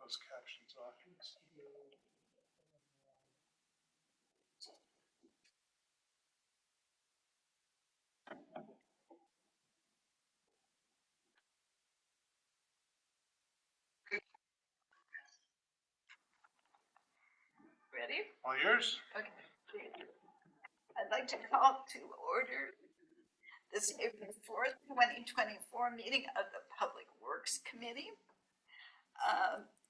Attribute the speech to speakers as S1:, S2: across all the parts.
S1: Those captions off.
S2: Ready?
S1: All yours?
S2: Okay. I'd like to call to order this April 4th, 2024 meeting of the Public Works Committee.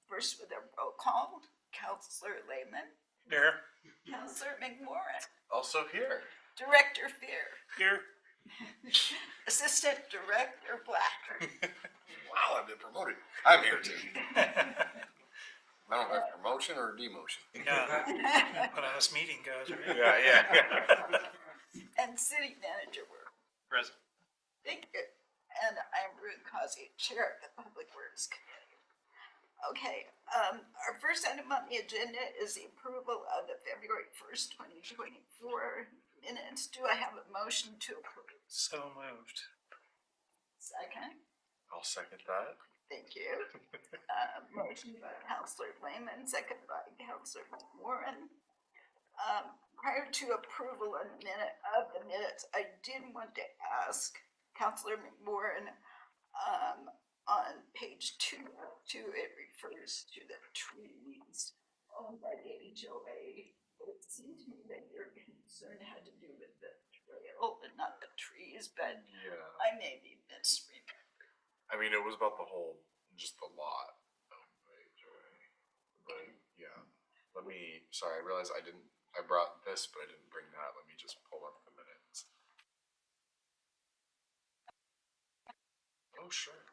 S2: First with a roll call, Councillor Lehman,
S1: Here.
S2: Councillor McMorrin,
S3: Also here.
S2: Director Fear,
S1: Here.
S2: Assistant Director Black.
S3: Wow, I've been promoted. I'm here too. I don't have promotion or demotion.
S1: Yeah. But how this meeting goes, right?
S3: Yeah.
S2: And City Manager Work.
S1: Present.
S2: Thank you. And I'm Ruth Causey, Chair of the Public Works Committee. Okay, our first item on the agenda is the approval of the February 1st, 2024 minutes. Do I have a motion to approve?
S1: So moved.
S2: Second.
S3: I'll second that.
S2: Thank you. Motion by Councillor Lehman, second by Councillor McMorrin. Prior to approval of the minutes, I did want to ask Councillor McMorrin, on page 2, it refers to the trees owned by the HOA. It seemed to me that your concern had to do with the trail and not the trees, but
S3: Yeah.
S2: I may be misremembering.
S3: I mean, it was about the whole, just the lot of the HOA. But yeah, sorry, I realized I brought this, but I didn't bring that. Let me just pull up the minutes. Oh, sure.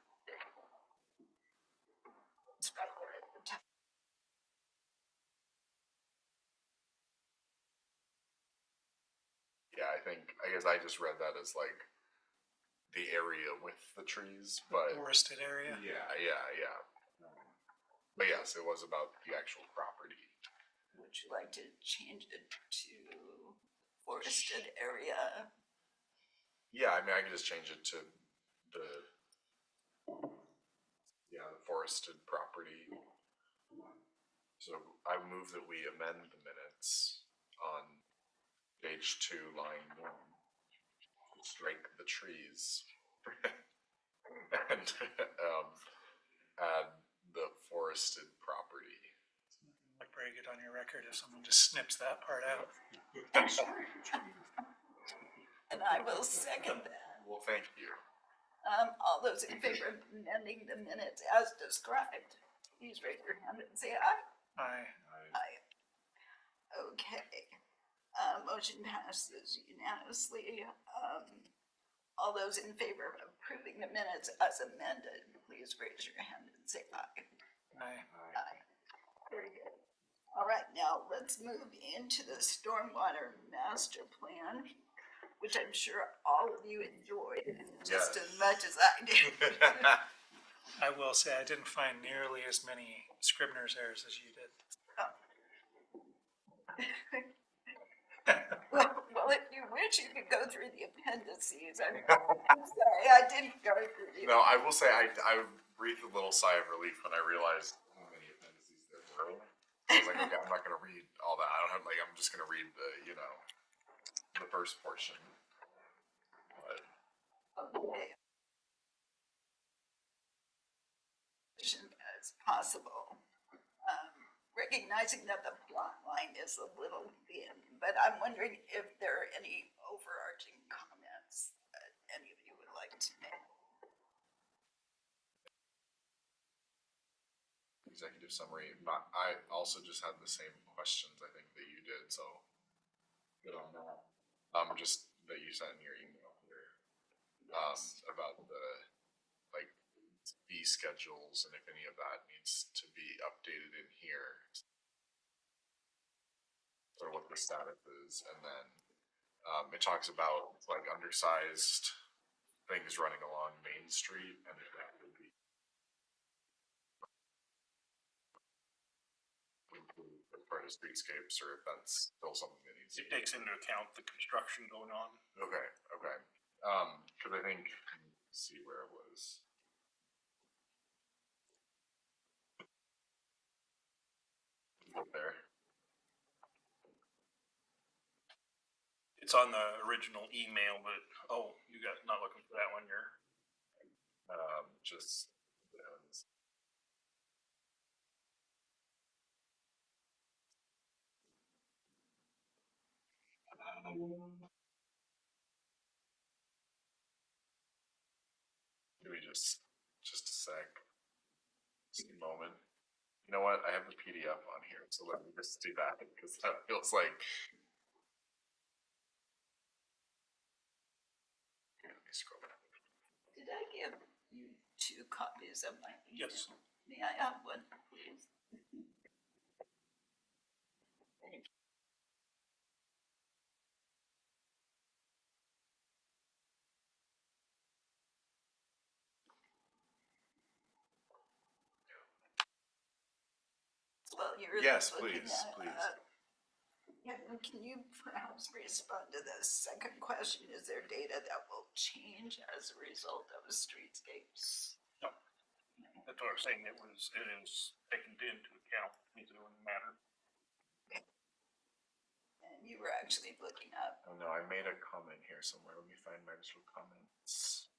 S2: It's right there at the top.
S3: Yeah, I guess I just read that as like the area with the trees, but
S1: Forested area.
S3: yeah. But yes, it was about the actual property.
S2: Would you like to change it to forested area?
S3: Yeah, I mean, I could just change it to the forested property. So I move that we amend the minutes on page 2, line 1. Strike the trees and add the forested property.
S1: Look very good on your record if someone just snips that part out.
S2: And I will second that.
S3: Well, thank you.
S2: All those in favor of amending the minutes as described, please raise your hand and say aye.
S1: Aye.
S2: Aye. Okay. Motion passes unanimously. All those in favor of approving the minutes as amended, please raise your hand and say aye.
S1: Aye.
S2: Aye. Very good. All right, now let's move into the Stormwater Master Plan, which I'm sure all of you enjoyed just as much as I did.
S1: I will say I didn't find nearly as many Scribner's errors as you did.
S2: Well, if you wish, you could go through the appendices. I'm sorry, I didn't go through the.
S3: No, I will say I breathed a little sigh of relief when I realized how many appendices there were. I was like, okay, I'm not going to read all that. I'm just going to read the first portion. But.
S2: Okay. As possible. Recognizing that the plot line is a little thin, but I'm wondering if there are any overarching comments that any of you would like to make.
S3: Executive summary. I also just had the same questions I think that you did, so good on that. Just that you sent in your email here. About the fee schedules and if any of that needs to be updated in here. Sort of what the status is, and then it talks about undersized things running along Main Street, and if that would be included as part of streetscapes, or if that's still something that needs.
S4: It takes into account the construction going on.
S3: Okay. Because I think, let's see where it was. Right there.
S4: It's on the original email, but, oh, you got, not looking for that one, you're,
S3: Just. Give me just a sec. Just a moment. You know what? I have the PDF on here, so let me just do that because that feels like. Here, let me scroll back.
S2: Did I give you 2 copies of my email?
S4: yes.
S2: May I have one, please? Well, you're
S3: Yes,
S2: looking
S3: please,
S2: at,
S3: please.
S2: can you perhaps respond to the second question? Is there data that will change as a result of streetscapes?
S4: No, that's what I was saying, it is taken into account, it doesn't matter.
S2: And you were actually looking up.
S3: Oh no, I made a comment here somewhere. Let me find my actual comments.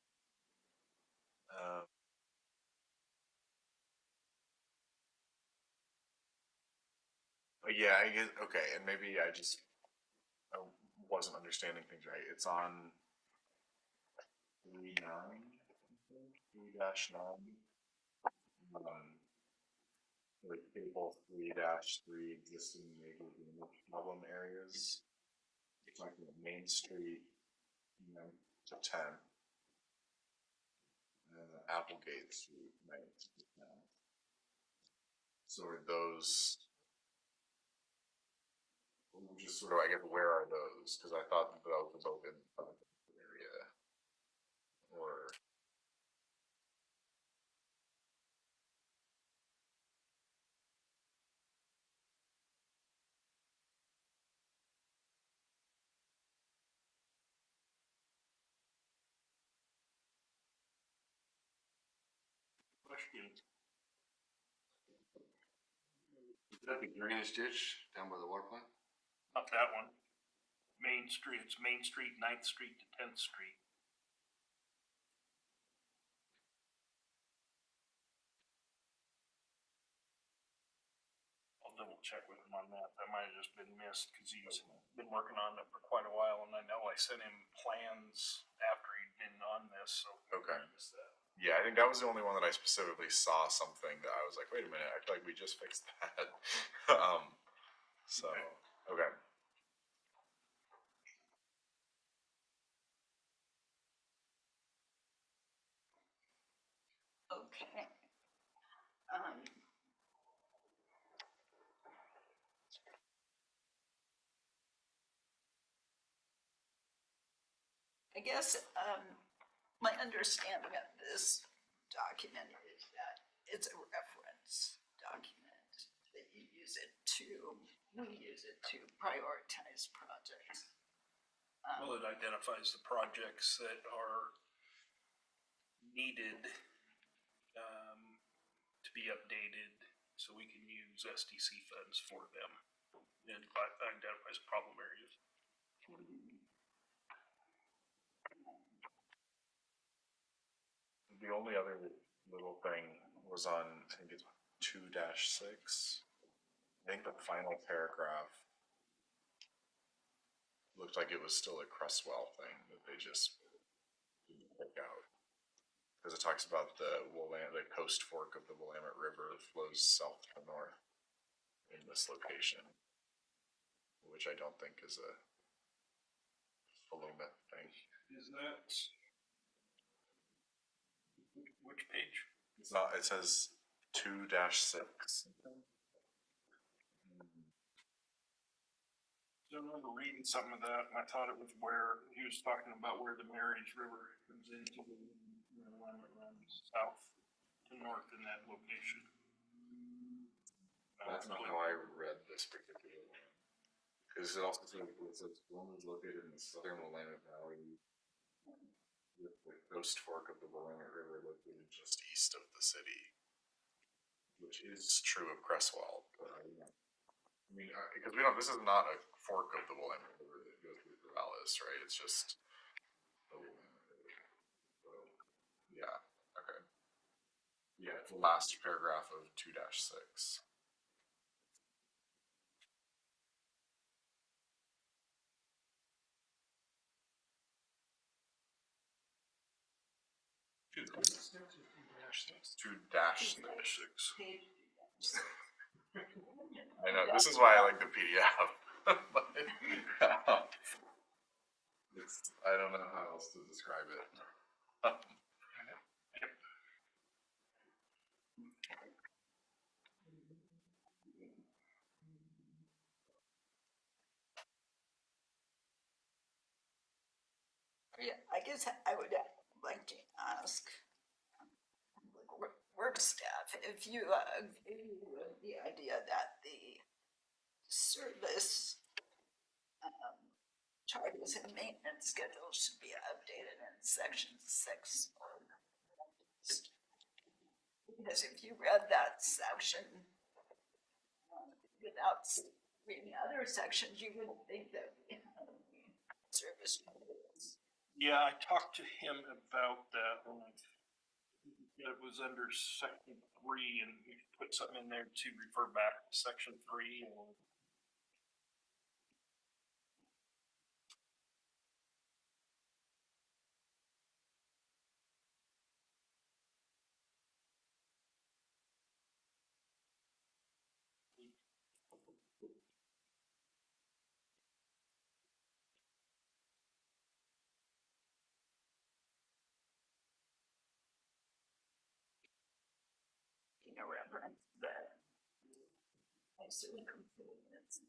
S3: Yeah, I guess, okay, and maybe I wasn't understanding things right. It's on 3-9, 3-9. Like table 3-3 existing major drainage problem areas. It's like Main Street, to 10. And then Applegate Street, 9 to 10. So are those just sort of, I guess, where are those? Because I thought that those were both in the area. Or
S4: Question,
S5: Is that the drainage ditch down by the water plant?
S4: not that one. Main Street, it's Main Street, 9th Street to 10th Street. I'll double check with him on that, that might have just been missed, cause he's been working on it for quite a while, and I know I sent him plans after he'd been on this, so.
S3: Okay.
S4: I missed that.
S3: yeah, I think that was the only one that I specifically saw something that I was like, wait a minute, I feel like we just fixed that. So okay.
S2: Okay. I guess, my understanding of this document is that it's a reference document, that we use it to prioritize projects.
S4: Well, it identifies the projects that are needed, to be updated, so we can use SDC funds for them. And identifies problem areas.
S3: The only other little thing was on, I think it's 2-6. I think the final paragraph looked like it was still a Cresswell thing that they just didn't pick out. Because it talks about the coast fork of the Willamette River flows south to north in this location, which I don't think is a Willamette thing.
S4: Is that? Which page?
S3: It's not. It says 2-6.
S4: I remember reading something of that, and I thought it was where he was talking about where the Marys River comes into the line that runs south to north in that location.
S3: That's not how I read this particular one. Because it also says one is located in the southern Willamette Valley, with the coast fork of the Willamette River located just east of the city, which is true of Cresswell. But I mean, because we don't, this is not a fork of the Willamette River that goes through Corvallis, right? It's just the Willamette River. So, yeah, okay. Yeah, it's the last paragraph of 2-6.
S1: Two dash six.
S3: 2-6.
S2: Page
S3: I know, this is why I like the PDF. It's, I don't know how else to describe it.
S2: Yeah, I guess I would like to ask work staff if you agree with the idea that the service charges and maintenance schedules should be updated in section 6. Because if you read that section without reading other sections, you wouldn't think that we have service charges.
S4: Yeah, I talked to him about that when it was under section 3 and we put something in there to refer back to section 3 or.
S2: Reference that I assume components.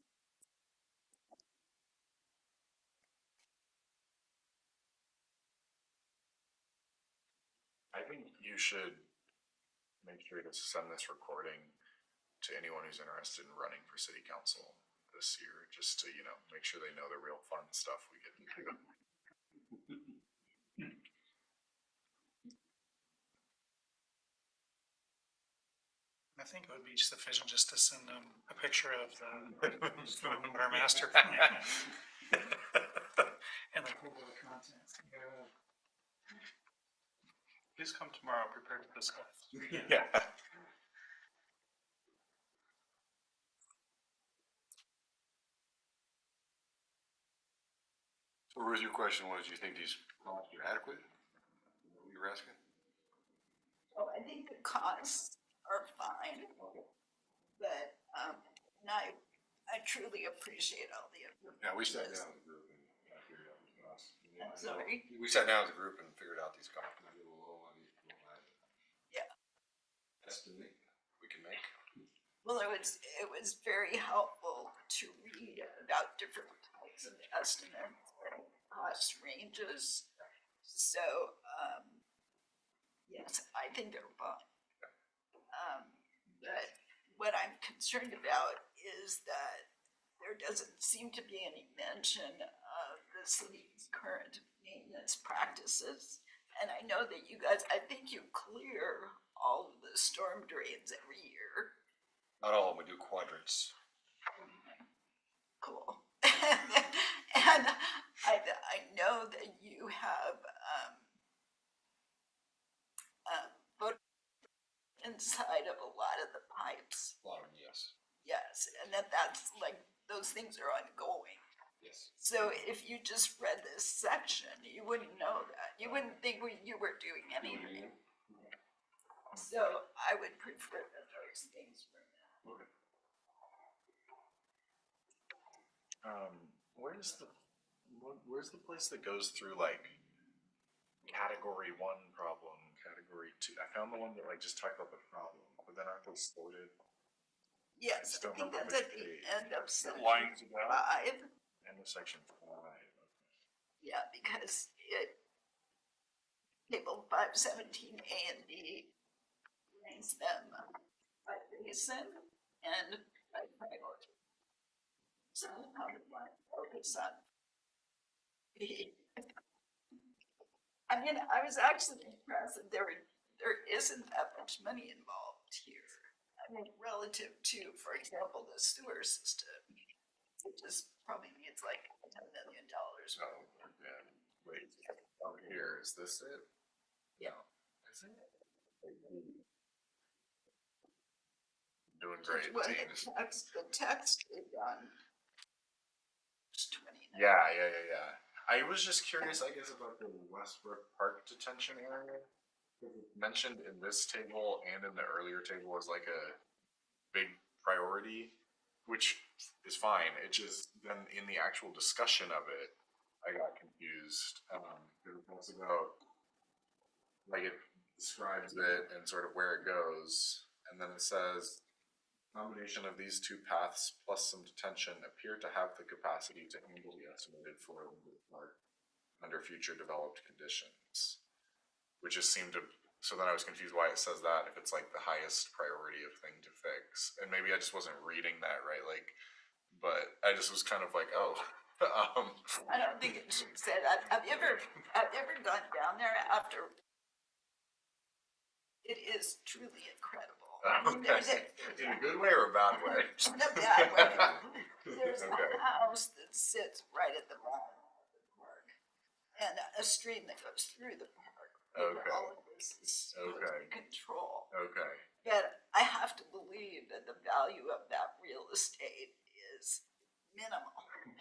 S3: I think you should make sure to send this recording to anyone who's interested in running for city council this year, just to, you know, make sure they know the real fun stuff we get to do.
S1: I think it would be sufficient just to send them a picture of the Stormwater Master Plan. And the content. Please come tomorrow prepared to discuss.
S3: Yeah.
S5: So Ruth, your question was, you think these costs are adequate? Is that what you were asking?
S2: Oh, I think the costs are fine, but, and I truly appreciate all the effort.
S5: Yeah, we sat down as a group and figured out these costs.
S2: I'm sorry.
S5: We sat down as a group and figured out these costs. A little low on these, a little high.
S2: Yeah.
S5: Estimate we can make.
S2: Well, it was very helpful to read about different types of estimates and cost ranges. So, yes, I think they're fine. But what I'm concerned about is that there doesn't seem to be any mention of the city's current maintenance practices. And I know that you guys, I think you clear all of the storm drains every year.
S5: Not all, we do quadrants.
S2: Cool. And I know that you have, put inside of a lot of the pipes.
S5: A lot of them, yes.
S2: Yes, and that's like, those things are ongoing.
S5: Yes.
S2: So if you just read this section, you wouldn't know that. You wouldn't think you were doing anything. So I would prefer that those things were met.
S5: Okay.
S3: Where's the place that goes through like category 1 problem, category 2? I found the one that like just talked about the problem, but then aren't those sorted?
S2: Yes,
S3: just
S2: I
S3: don't
S2: think
S3: remember
S2: that's at
S3: which
S2: the
S3: page.
S2: end of section
S4: Lines it out.
S2: 5.
S3: End of section 5.
S2: Yeah, because table 517A and B ranks them by basin and by priority. So how do I focus on B? I mean, I was actually impressed that there isn't that much money involved here. I mean, relative to, for example, the sewer system, which is probably needs like $10 million.
S3: So, yeah, wait, over here, is this it?
S2: Yeah.
S3: No. Is it? Doing great,
S2: Well,
S3: team.
S2: the text is on 29.
S3: Yeah. I was just curious, I guess, about the Westbrook Park detention area. It's mentioned in this table and in the earlier table as like a big priority, which is fine. It just, then in the actual discussion of it, I got confused. It talks about, like, it describes it and sort of where it goes, and then it says, combination of these two paths plus some detention appear to have the capacity to handle the estimated flow of the park under future developed conditions. Which just seemed to, so then I was confused why it says that if it's like the highest priority of thing to fix. And maybe I just wasn't reading that right, like, but I just was kind of like, oh.
S2: I don't think it should say that. Have you ever gone down there after? It is truly incredible. I mean, there's
S3: In a good way or a bad way?
S2: in a bad way. There's
S3: Okay.
S2: a house that sits right at the bottom of the park, and a stream that goes through the park.
S3: Okay.
S2: All of this is supposed to control.
S3: Okay.
S2: But I have to believe that the value of that real estate is minimal.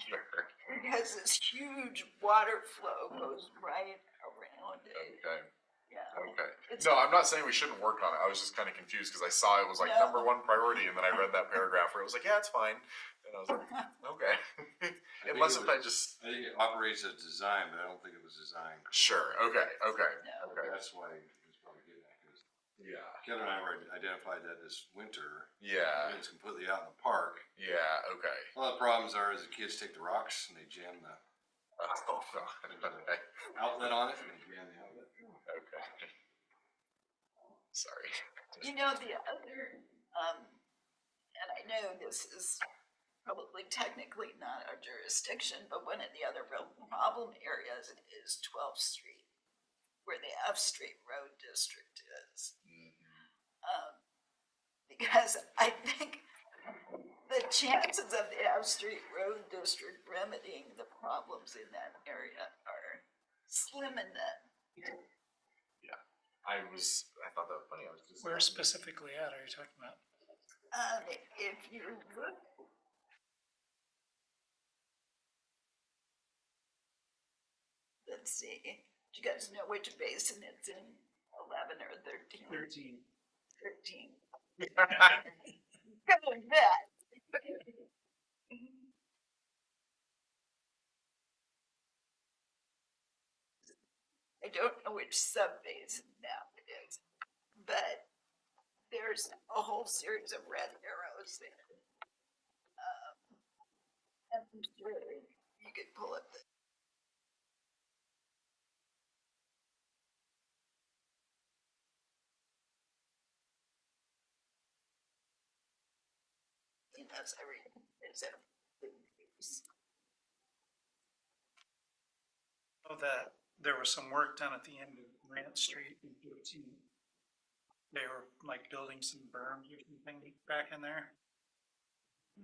S3: Sure.
S2: Because this huge water flow goes right around it.
S3: Okay.
S2: Yeah.
S3: Okay.
S2: It's-
S3: No, I'm not saying we shouldn't work on it. I was just kind of confused because I saw it was like
S2: No.
S3: #1 priority, and then I read that paragraph where it was like, yeah, it's fine, and I was like, okay. Unless if I just
S5: I think it operates as design, but I don't think it was designed.
S3: sure. Okay.
S2: No.
S3: Okay.
S5: That's why it was probably getting that, because
S3: Yeah.
S5: Kevin and I were identified that this winter.
S3: Yeah.
S5: It was completely out in the park.
S3: Yeah. Okay.
S5: One of the problems are is the kids take the rocks and they jam the
S3: Oh, God. Okay.
S5: outlet on it and they jam the outlet.
S3: Okay. Sorry.
S2: You know, the other, and I know this is probably technically not our jurisdiction, but one of the other real problem areas is 12th Street, where the F Street Road District is. Because I think the chances of the F Street Road District remedying the problems in that area are slim and none.
S3: I thought that was funny. I was just.
S1: Where specifically at are you talking about?
S2: If you look. Let's see, do you guys know which basin it's in, 11 or 13?
S1: 13.
S2: 13. Go bet. I don't know which sub-basin now it is, but there's a whole series of red arrows there. And I'm sure you could pull up the. That's everything. It's everything.
S1: Oh, that there was some work done at the end of Grant Street in 13. They were like building some berms or something back in there.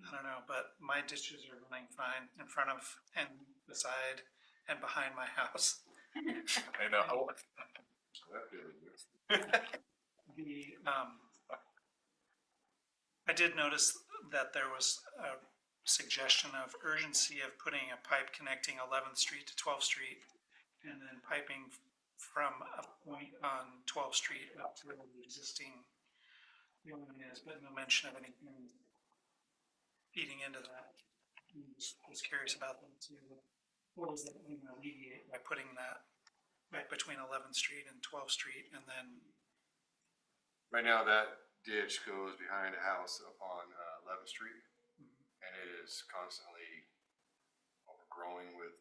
S1: I don't know, but my ditches are running fine in front of and beside and behind my house.
S3: I know.
S1: The, I did notice that there was a suggestion of urgency of putting a pipe connecting 11th Street to 12th Street and then piping from a point on 12th Street up to where the existing building is, but no mention of anything feeding into that. I was curious about them too. What was that going to alleviate by putting that right between 11th Street and 12th Street and then
S5: Right now, that ditch goes behind a house up on 11th Street, and it is constantly overgrowing with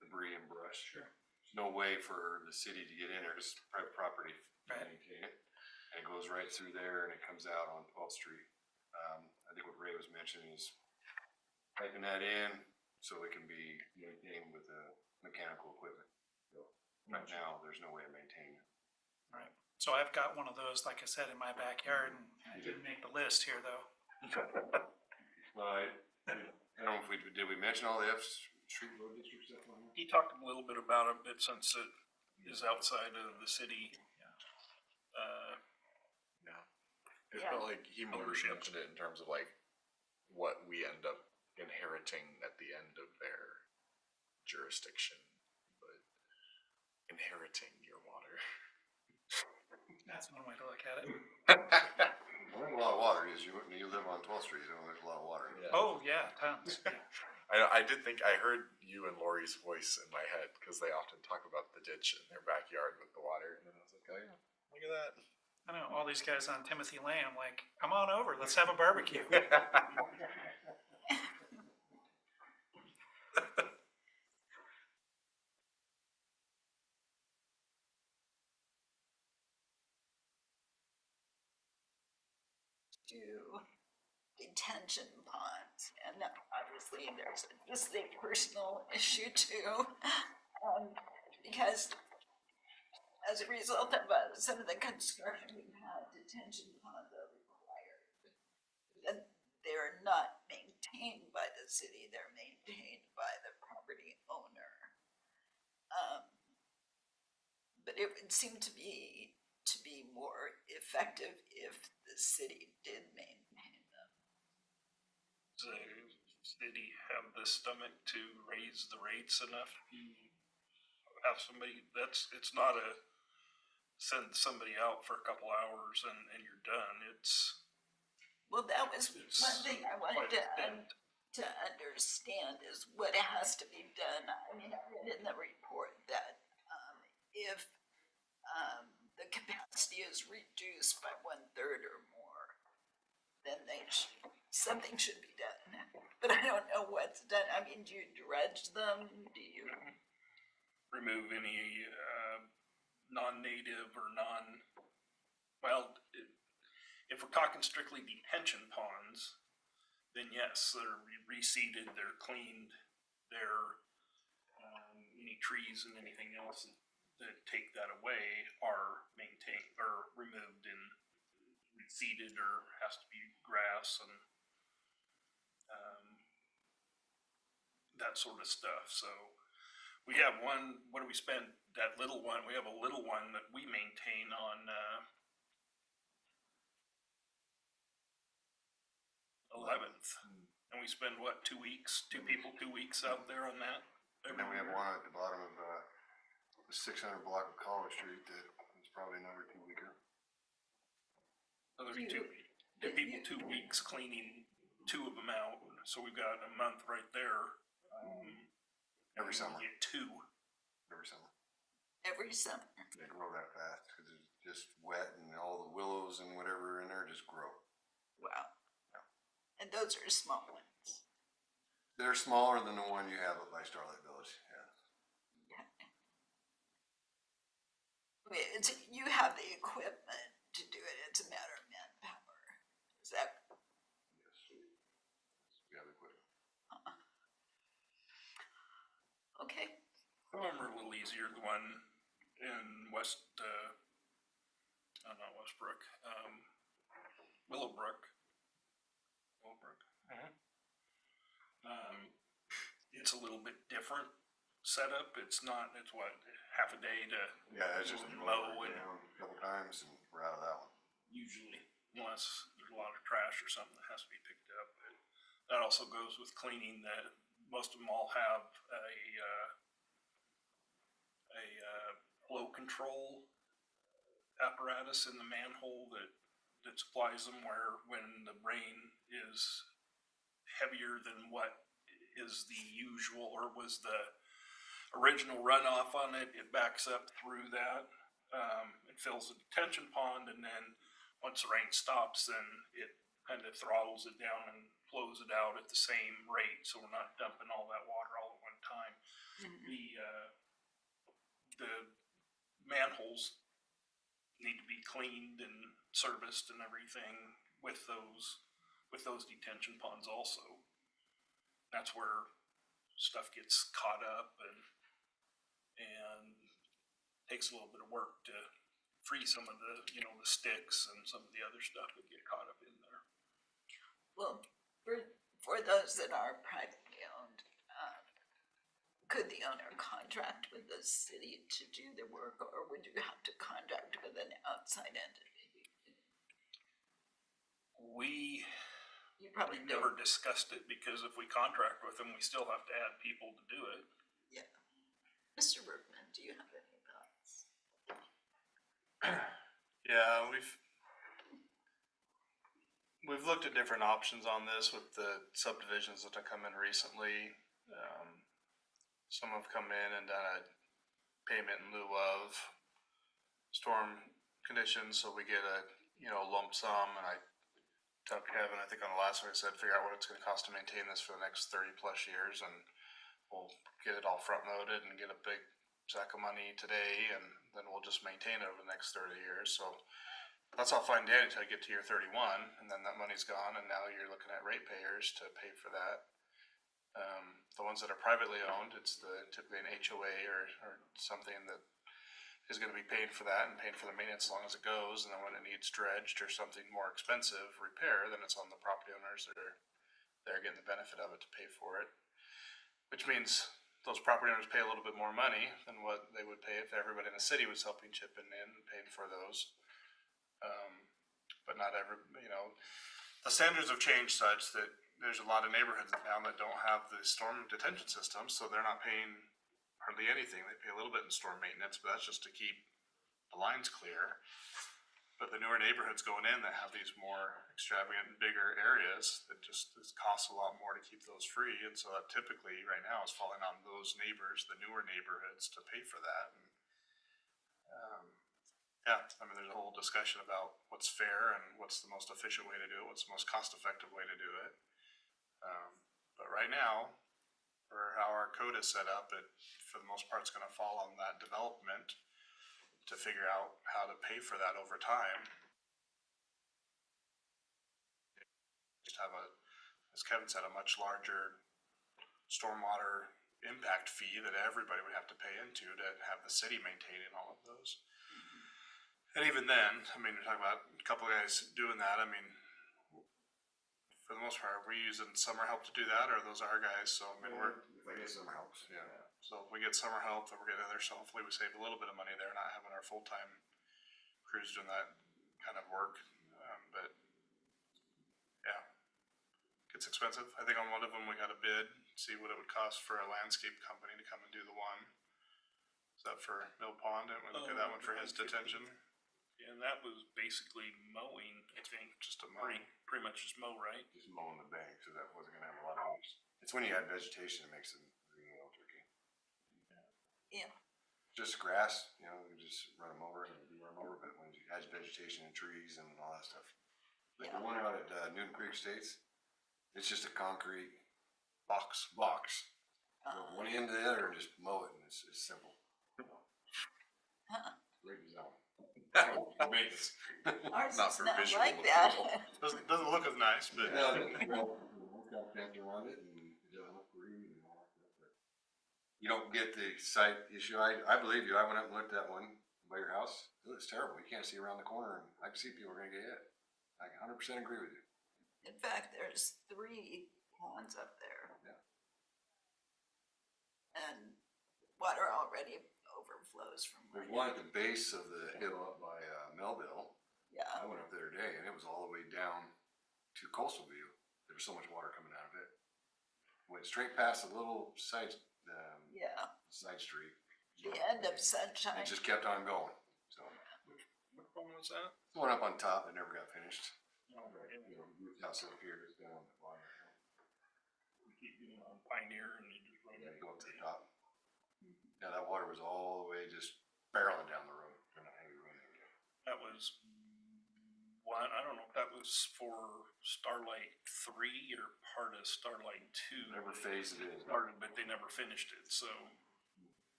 S5: debris and brush.
S1: Sure.
S5: There's no way for the city to get in there, just private property to
S1: Right.
S5: maintain it. And it goes right through there and it comes out on 12th Street. I think what Ray was mentioning is piping that in so it can be maintained with the mechanical equipment. So right now, there's no way of maintaining it.
S1: Right. So I've got one of those, like I said, in my backyard, and I didn't make the list here, though.
S5: Well, I don't know if did we mention all the F Street road district stuff on here?
S4: He talked a little bit about it, but since it is outside of the city,
S3: Yeah. It
S2: Yeah.
S3: felt like he more
S4: Ownership.
S3: mentioned it in terms of like what we end up inheriting at the end of their jurisdiction, but inheriting your water.
S1: That's one way to look at it.
S5: Well, there's a lot of water, because you live on 12th Street, you know, there's a lot of water.
S3: Yeah.
S1: Oh, yeah, tons. Yeah.
S3: I did think I heard you and Lori's voice in my head because they often talk about the ditch in their backyard with the water, and then I was like, oh yeah, look at that.
S1: I know, all these guys on Timothy Lane, I'm like, come on over, let's have a barbecue.
S2: To detention ponds, and obviously there's just a personal issue too. Because as a result of some of the construction we've had, detention ponds are required. And they're not maintained by the city, they're maintained by the property owner. But it would seem to be more effective if the city did maintain them.
S4: so did he have the stomach to raise the rates enough to have somebody, it's not a send somebody out for a couple hours and you're done. It's
S2: Well, that was one thing I wanted
S4: quite extent.
S2: to understand is what has to be done. I mean, I read in the report that if the capacity is reduced by 1/3 or more, then something should be done. But I don't know what's done. I mean, do you dredge them? Do you?
S4: remove any non-native or if we're talking strictly detention ponds, then yes, they're reseeded, they're cleaned, they're any trees and anything else that take that away are maintained or removed and reseeded, or has to be grass and that sort of stuff. So we have one, what do we spend, that little one, we have a little one that we maintain on 11th. And we spend what, 2 weeks, two people, 2 weeks out there on that?
S5: And then we have one at the bottom of the 600 block of College Street that is probably another 2 weeker.
S4: Another 2 give people 2 weeks cleaning 2 of them out, so we've got a month right there.
S5: Every summer.
S4: We get 2.
S5: Every summer.
S2: Every summer.
S5: They grow that fast because it's just wet and all the willows and whatever in there just grow.
S2: Wow. And those are small ones.
S5: They're smaller than the one you have up by Starlight Village, yeah.
S2: Okay, you have the equipment to do it, it's a matter of manpower. Is that?
S5: Yes. We have equipment.
S2: Okay,
S4: Some of them are a little easier, the one in not Westbrook, Willowbrook. It's a little bit different setup, it's what, half a day to
S5: Yeah, it's just
S4: mow
S5: mow it
S4: and
S5: down a couple times and we're out of that one.
S4: usually, unless there's a lot of trash or something that has to be picked up. But that also goes with cleaning. That most of them all have a flow control apparatus in the manhole that supplies them, where when the rain is heavier than what is the usual or was the original runoff on it, it backs up through that. It fills the detention pond, and then once the rain stops, then it kind of throttles it down and flows it out at the same rate, so we're not dumping all that water all at one time. The manholes need to be cleaned and serviced and everything with those detention ponds also. That's where stuff gets caught up and takes a little bit of work to free some of the, you know, the sticks and some of the other stuff that get caught up in there.
S2: Well, for those that are privately owned, could the owner contract with the city to do the work, or would you have to contract with an outside entity?
S4: We
S2: Probably
S4: never discussed it because if we contract with them, we still have to add people to do it.
S2: Yeah. Mr. Bergman, do you have any thoughts?
S6: Yeah, we've looked at different options on this with the subdivisions that have come in recently. Some have come in and done a payment in lieu of storm conditions, so we get a, you know, lump sum. And I talked to Kevin, I think on the last one, I said, figure out what it's gonna cost to maintain this for the next 30 plus years, and we'll get it all front loaded and get a big sack of money today, and then we'll just maintain it over the next 30 years. So that's all fine and dandy until you get to year 31, and then that money's gone, and now you're looking at ratepayers to pay for that. The ones that are privately owned, it's typically an HOA or something that is going to be paying for that and paying for the maintenance as long as it goes. And then when it needs dredged or something more expensive repair, then it's on the property owners that are they're getting the benefit of it to pay for it. Which means those property owners pay a little bit more money than what they would pay if everybody in the city was helping chip in and paying for those. But not every, you know, the standards have changed such that there's a lot of neighborhoods in town that don't have the storm detention system, so they're not paying hardly anything. They pay a little bit in storm maintenance, but that's just to keep the lines clear. But the newer neighborhoods going in that have these more extravagant and bigger areas, it costs a lot more to keep those free. And so that typically right now is falling on those neighbors, the newer neighborhoods, to pay for that. And, yeah, I mean, there's a whole discussion about what's fair and what's the most efficient way to do it, what's the most cost-effective way to do it. But right now, for how our code is set up, it, for the most part, is going to fall on that development to figure out how to pay for that over time. Just have as Kevin said, a much larger stormwater impact fee that everybody would have to pay into to have the city maintaining all of those. And even then, I mean, we're talking about a couple of guys doing that. I mean, for the most part, are we using summer help to do that, or are those our guys? So, I mean,
S5: If I get summer helps, yeah.
S6: so if we get summer help, then we're getting there, so hopefully we save a little bit of money there, not having our full-time crews doing that kind of work. But, yeah, it's expensive. I think on one of them, we got a bid, see what it would cost for a landscape company to come and do the one. Is that for Mill Pond? Didn't we look at that one for his detention?
S4: And that was basically mowing, I think,
S6: Just a money.
S4: pretty much just mow, right?
S5: Just mowing the bank, so that wasn't gonna have a lot of use. It's when you add vegetation, it makes it really well tricky.
S2: Yeah.
S5: Just grass, you know, you just run them over, but when you add vegetation and trees and all that stuff. Like the one out at Newton Creek Estates, it's just a concrete box. Go one end to the other and just mow it, and it's simple. Great design. Maintenance.
S2: Ours
S3: Not
S2: is
S3: for
S2: not
S3: visual
S2: like that.
S6: Doesn't look as nice, but
S5: Yeah, got fence around it and it doesn't look green and all that stuff, but you don't get the sight issue. I believe you. I went up and looked at one by your house. It looks terrible. You can't see around the corner, and I can see people are gonna get hit. I 100% agree with you.
S2: In fact, there's 3 ponds up there.
S5: Yeah.
S2: And water already overflows from where
S5: There's one at the base of the hill up by Melville. I
S2: yeah.
S5: went up there today, and it was all the way down to Coastal View. There was so much water coming out of it. Went straight past the little side street.
S2: The end of Sunshine.
S5: It just kept on going. So
S4: What one was that?
S5: the one up on top that never got finished.
S4: Oh, yeah.
S5: You know, roof house up here is down at the bottom.
S4: We keep getting on Pioneer and you just run
S5: Yeah, you go up to the top. Yeah, that water was all the way just barreling down the road.
S4: That was one, I don't know if that was for Starlight 3 or part of Starlight 2.
S5: Whatever phase it is.
S4: Started, but they never finished it, so.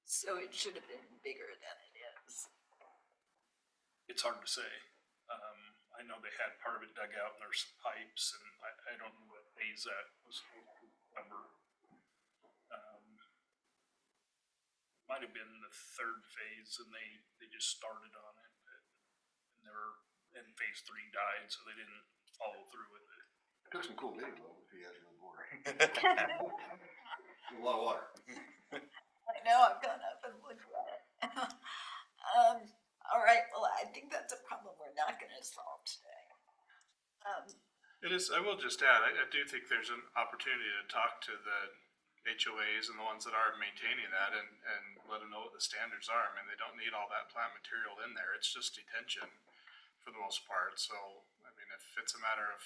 S2: So it should have been bigger than it is.
S4: It's hard to say. I know they had part of it dug out and there's some pipes and I don't know what phase that was supposed to cover. My might have been the third phase and they just started on it. And they were, and phase 3 died, so they didn't follow through with it.
S5: Took some cool video though, if he has really bored. A lot of water.
S2: I know, I've gone up and looked at it. All right, well, I think that's a problem we're not gonna solve today.
S6: It is, I will just add, I do think there's an opportunity to talk to the HOAs and the ones that are maintaining that and let them know what the standards are. I mean, they don't need all that plant material in there. It's just detention for the most part. So, I mean, if it's a matter of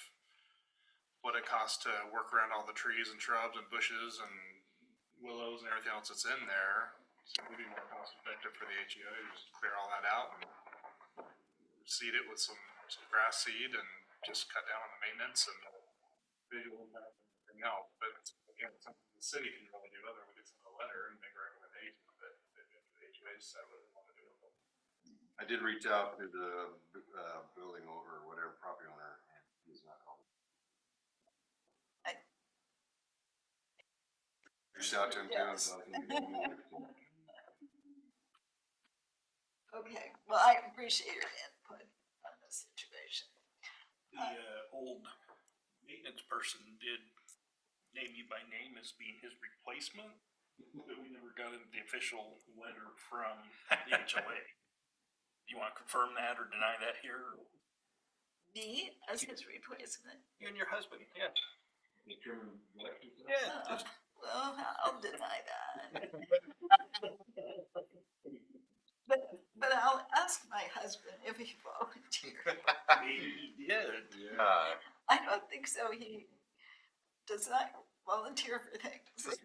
S6: what it costs to work around all the trees and shrubs and bushes and willows and everything else that's in there, so it would be more cost effective for the HOA to just clear all that out and seed it with some grass seed and just cut down on the maintenance and visual impact and everything else. But again, it's something the city can really do, whether we get some a letter and make a recommendation, but if the HOA decide what they want to do.
S5: I did reach out to the, building over, or whatever, property owner, and he's not calling. Reached out to him too, and
S2: Yes.
S5: so I think
S2: Okay, well, I appreciate your input on this situation.
S4: The old maintenance person did name you by name as being his replacement, but we never got the official letter from the HOA. You want to confirm that or deny that here?
S2: Me as his replacement?
S4: You and your husband, yeah.
S2: Uh, Well, I'll deny that. But I'll ask my husband if he volunteered.
S4: Maybe he did.
S3: Yeah.
S2: I don't think so. He does not volunteer for things.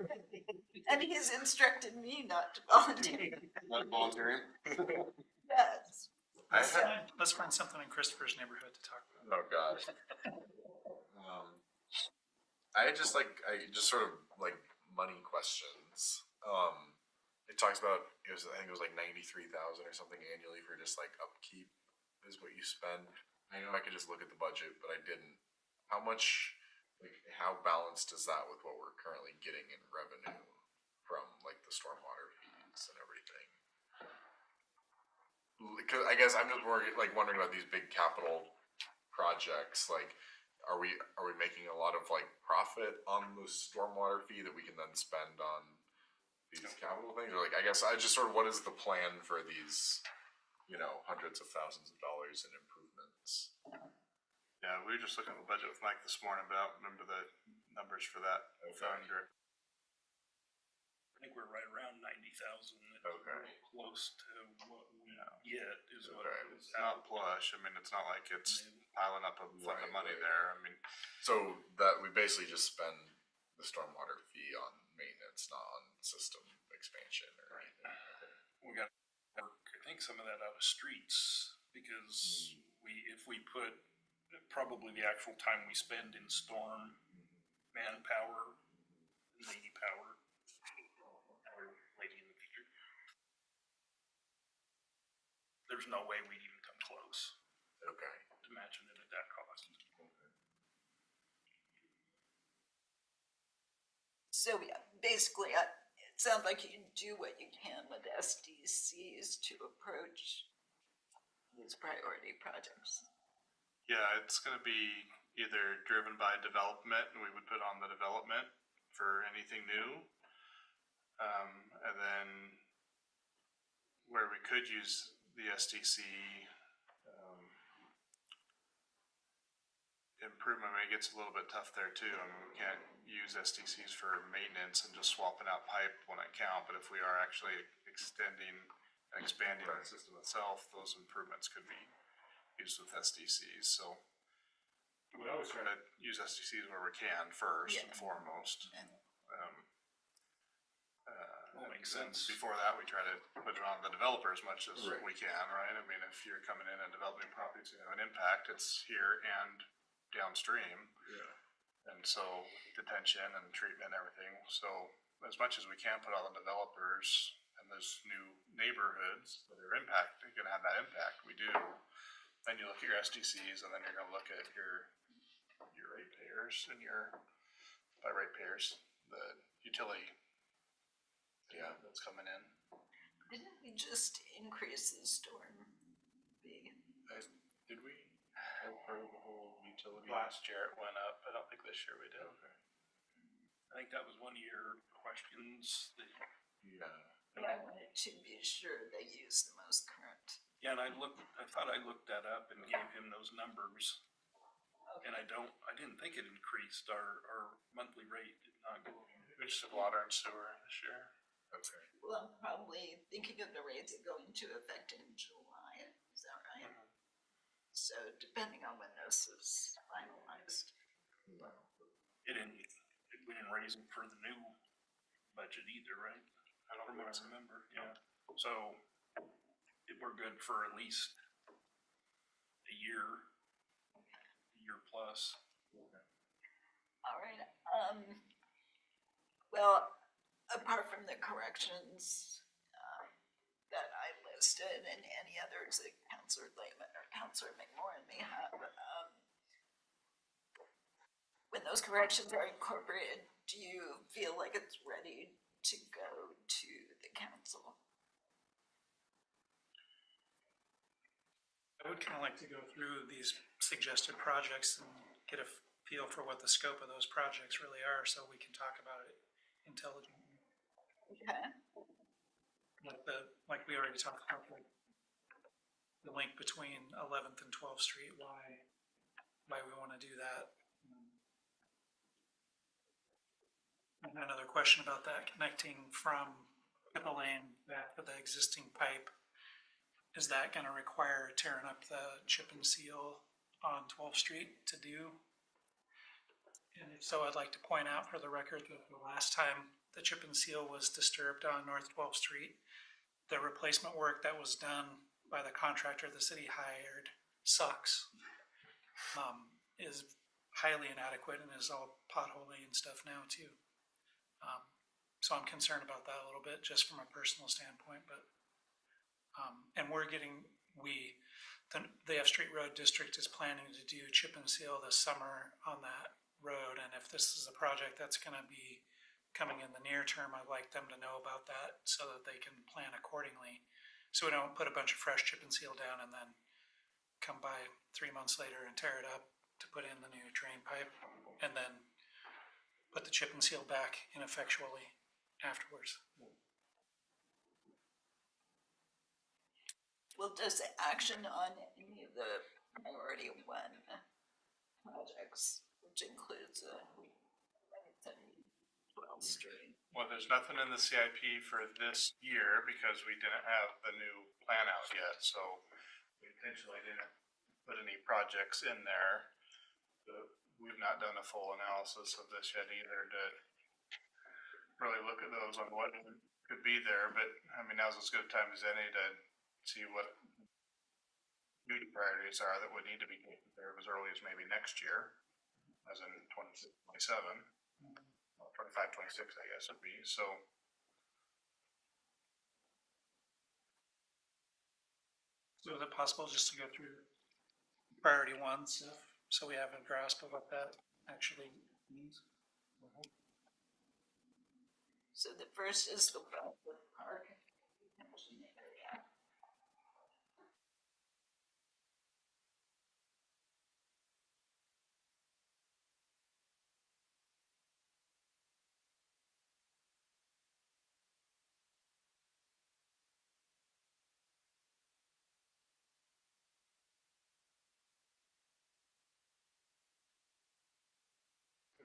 S2: And he's instructed me not to volunteer.
S5: not volunteering.
S2: Yes.
S3: I had,
S1: Let's find something in Christopher's neighborhood to talk about.
S3: oh gosh. I just sort of like money questions. It talks about, I think it was like 93,000 or something annually for just like upkeep is what you spend. I know I could just look at the budget, but I didn't. How much, like, how balanced is that with what we're currently getting in revenue from like the stormwater fees and everything? Because I guess I'm just more like wondering about these big capital projects. Like, are we making a lot of like profit on the stormwater fee that we can then spend on these capital things? Or like, I guess I just sort of, what is the plan for these, hundreds of thousands of dollars in improvements?
S6: Yeah, we were just looking at the budget with Mike this morning, but I don't remember the numbers for that.
S3: Okay.
S4: I think we're right around 90,000.
S3: Okay.
S4: Close to what we get is what
S3: Okay.
S4: it was.
S6: It's not plush. I mean, it's not like it's piling up a fund of money
S3: Right.
S6: there. I mean,
S3: So that we basically just spend the stormwater fee on maintenance, not on system expansion or anything.
S4: We got to work, I think, some of that out of streets because if we put probably the actual time we spend in storm, manpower, lady power, or lady in the future, there's no way we'd even come close
S3: Okay.
S4: to matching it at that cost.
S2: So yeah, basically, it sounds like you do what you can with SDCs to approach these priority projects.
S6: yeah, it's going to be either driven by development, and we would put on the development for anything new. And then where we could use the SDC improvement, I mean, it gets a little bit tough there too. I mean, we can't use SDCs for maintenance and just swapping out pipe when it count, but if we are actually extending and expanding the system itself, those improvements could be used with SDCs. So we always try to use SDCs where we can first and foremost.
S4: That makes
S6: And
S4: sense.
S6: before that, we try to put it on the developer as much as
S3: Right.
S6: we can, right? I mean, if you're coming in and developing properties that have an impact, it's here and downstream.
S3: Yeah.
S6: And so detention and treatment and everything. So as much as we can put all the developers and those new neighborhoods that are going to have that impact, we do. Then you look at your SDCs, and then you're going to look at your ratepayers and by ratepayers, the utility.
S3: Yeah.
S6: That's coming in.
S2: Didn't we just increase the storm fee?
S3: Did we? For the whole utility?
S6: Last year it went up. I don't think this year we did.
S3: Okay.
S4: I think that was one of your questions that,
S3: Yeah.
S2: But I wanted to be sure they use the most current.
S4: yeah, and I thought I looked that up and gave him those numbers. And I didn't think it increased, our monthly rate did not go.
S6: We just did water and sewer this year.
S3: Okay.
S2: Well, I'm probably thinking of the rates that go into effect in July, is that right? So depending on when this is finalized.
S4: We didn't raise them for the new budget either, right?
S6: I don't
S4: From what I
S6: remember.
S4: remember, yeah. So we're good for at least a year plus.
S2: All right, well, apart from the corrections, that I listed and any others that Counselor Lehman or Counselor McMorrin may have, when those corrections are incorporated, do you feel like it's ready to go to the council?
S1: I would kind of like to go through these suggested projects and get a feel for what the scope of those projects really are, so we can talk about it intelligently.
S2: Okay,
S1: Like we already talked about, like the link between 11th and 12th Street, why we want to do that. I had another question about that, connecting from Pippa Lane back to the existing pipe. Is that gonna require tearing up the chip and seal on 12th Street to do? And if so, I'd like to point out for the record that the last time the chip and seal was disturbed on North 12th Street, the replacement work that was done by the contractor the city hired sucks. Is highly inadequate and is all potholy and stuff now too. So I'm concerned about that a little bit, just from a personal standpoint, but, and the F Street Road District is planning to do chip and seal this summer on that road, and if this is a project that's gonna be coming in the near term, I'd like them to know about that so that they can plan accordingly. So we don't put a bunch of fresh chip and seal down and then come by 3 months later and tear it up to put in the new drain pipe, and then put the chip and seal back ineffectually afterwards.
S2: well, does the action on any of the priority one projects, which includes, 12th Street?
S6: Well, there's nothing in the CIP for this year because we didn't have the new plan out yet, so we intentionally didn't put any projects in there. We've not done a full analysis of this yet either to really look at those on what could be there, but I mean, now's as good a time as any to see what new priorities are that would need to be taken care of as early as maybe next year, as in 26, 27. 25, 26, I guess would be, so.
S1: So is it possible just to go through priority one stuff, so we have a grasp of what that actually means?
S2: So the first is the Wildwood Park detention area.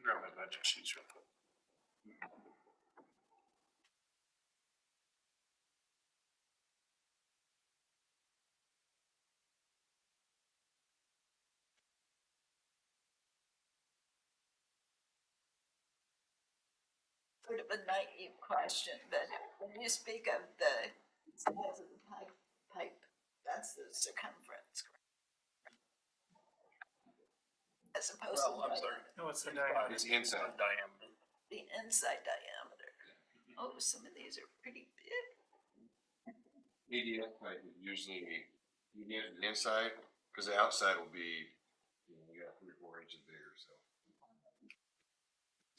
S6: Grab my budget sheets real quick.
S2: Sort of a naive question, but when you speak of the size of the pipe, that's the circumference. As opposed to
S4: Well, I'm sorry.
S1: No, it's the diameter.
S5: It's the inside.
S4: Diameter.
S2: the inside diameter. Oh, some of these are pretty big.
S5: ADF pipe is usually, you get the inside, cause the outside will be, you got 3 or 4 inches bigger, so.